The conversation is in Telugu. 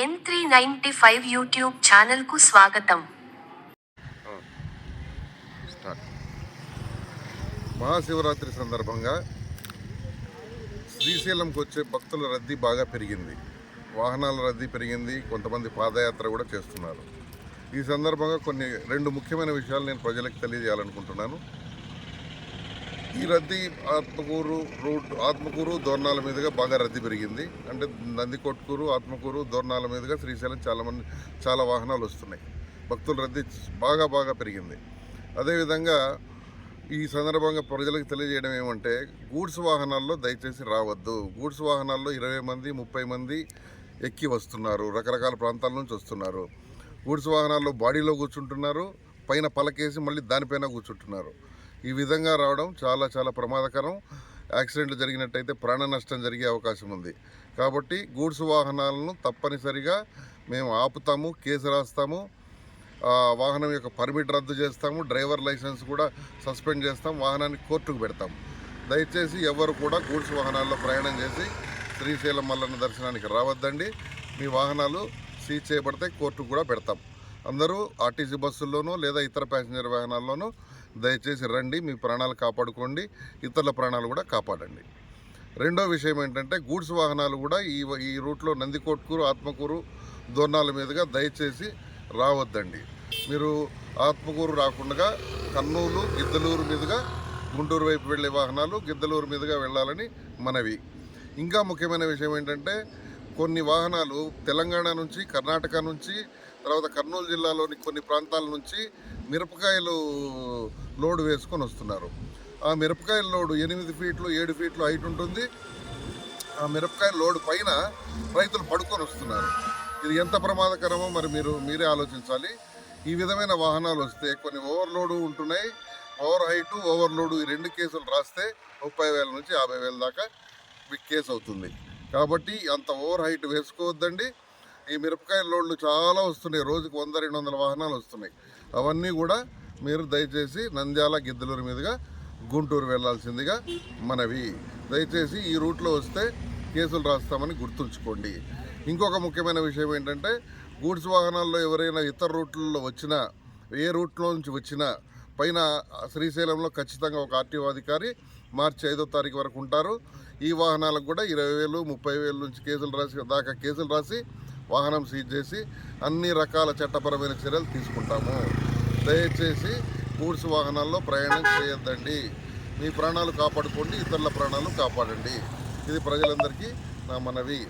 N395 యూట్యూబ్ ఛానల్కు స్వాగతం. మహాశివరాత్రి సందర్భంగా శ్రీశైలంకి వచ్చే భక్తుల రద్దీ బాగా పెరిగింది. వాహనాల రద్దీ పెరిగింది. కొంతమంది పాదయాత్ర కూడా చేస్తున్నారు. ఈ సందర్భంగా రెండు ముఖ్యమైన విషయాలు నేను ప్రజలకు తెలియజేయాలనుకుంటున్నాను. ఈ రద్దీ ఆత్మకూరు దోర్నాల మీదుగా బాగా రద్దీ పెరిగింది. అంటే నందికొట్కూరు, ఆత్మకూరు, దోర్నాల మీదుగా శ్రీశైలం చాలా వాహనాలు వస్తున్నాయి. భక్తుల రద్దీ బాగా పెరిగింది. అదేవిధంగా ఈ సందర్భంగా ప్రజలకు తెలియజేయడం ఏమంటే, గూడ్స్ వాహనాల్లో దయచేసి రావద్దు. గూడ్స్ వాహనాల్లో 20 మంది 30 మంది ఎక్కి వస్తున్నారు. రకరకాల ప్రాంతాల నుంచి వస్తున్నారు. గూడ్స్ వాహనాల్లో బాడీలో కూర్చుంటున్నారు, పైన పలకేసి మళ్ళీ దానిపైన కూర్చుంటున్నారు. ఈ విధంగా రావడం చాలా ప్రమాదకరం. యాక్సిడెంట్లు జరిగినట్టయితే ప్రాణ నష్టం జరిగే అవకాశం ఉంది. కాబట్టి గూడ్స్ వాహనాలను తప్పనిసరిగా మేము ఆపుతాము, కేసు రాస్తాము, వాహనం యొక్క పర్మిట్ రద్దు చేస్తాము, డ్రైవర్ లైసెన్స్ కూడా సస్పెండ్ చేస్తాం, వాహనాన్ని కోర్టుకు పెడతాం. దయచేసి ఎవరు కూడా గూడ్స్ వాహనాల్లో ప్రయాణం చేసి శ్రీశైలం మల్లన్న దర్శనానికి రావద్దండి. మీ వాహనాలు సీజ్ చేయబడితే కోర్టుకు కూడా పెడతాం. అందరూ ఆర్టీసీ బస్సుల్లోనూ లేదా ఇతర ప్యాసింజర్ వాహనాల్లోనూ దయచేసి రండి. మీ ప్రాణాలు కాపాడుకోండి, ఇతరుల ప్రాణాలు కూడా కాపాడండి. రెండో విషయం ఏంటంటే, గూడ్స్ వాహనాలు కూడా ఈ రూట్లో నందికొట్కూరు, ఆత్మకూరు, దోర్నాల మీదుగా దయచేసి రావద్దండి. మీరు ఆత్మకూరు రాకుండా కర్నూలు, గిద్దలూరు మీదుగా గుంటూరు వైపు వెళ్ళే వాహనాలు గిద్దలూరు మీదుగా వెళ్ళాలని మనవి. ఇంకా ముఖ్యమైన విషయం ఏంటంటే, కొన్ని వాహనాలు తెలంగాణ నుంచి, కర్ణాటక నుంచి, తర్వాత కర్నూలు జిల్లాలోని కొన్ని ప్రాంతాల నుంచి మిరపకాయలు లోడు వేసుకొని వస్తున్నారు. ఆ మిరపకాయల లోడు 8 ఫీట్లు 7 ఫీట్లు హైట్ ఉంటుంది. ఆ మిరపకాయల లోడు పైన రైతులు పడుకొని వస్తున్నారు. ఇది ఎంత ప్రమాదకరమో మరి మీరే ఆలోచించాలి. ఈ విధమైన వాహనాలు వస్తే కొన్ని ఓవర్లోడు ఉంటున్నాయి. ఓవర్ హైటు, ఓవర్లోడు ఈ 2 కేసులు రాస్తే 30,000 నుంచి 50,000 దాకా కేసు అవుతుంది. కాబట్టి అంత ఓవర్ హైట్ వేసుకోవద్దండి. ఈ మిరపకాయ లోడ్లు చాలా వస్తున్నాయి. రోజుకు 100-200 వాహనాలు వస్తున్నాయి. అవన్నీ కూడా మీరు దయచేసి నంద్యాల, గిద్దలూరు మీదుగా గుంటూరు వెళ్లాల్సిందిగా మనవి. దయచేసి ఈ రూట్లో వస్తే కేసులు రాస్తామని గుర్తుంచుకోండి. ఇంకొక ముఖ్యమైన విషయం ఏంటంటే, గూడ్స్ వాహనాల్లో ఎవరైనా ఇతర రూట్లలో వచ్చినా, ఏ రూట్లో నుంచి వచ్చినా పైన శ్రీశైలంలో ఖచ్చితంగా ఒక ఆర్టీఓ అధికారి మార్చి 5వ తారీఖు వరకు ఉంటారు. ఈ వాహనాలకు కూడా 20,000 30,000 నుంచి కేసులు రాసి వాహనం సీజ్ చేసి అన్ని రకాల చట్టపరమైన చర్యలు తీసుకుంటాము. దయచేసి గూడ్స్ వాహనాల్లో ప్రయాణం చేయొద్దండి. మీ ప్రాణాలు కాపాడుకోండి, ఇతరుల ప్రాణాలు కాపాడండి. ఇది ప్రజలందరికీ నా మనవి.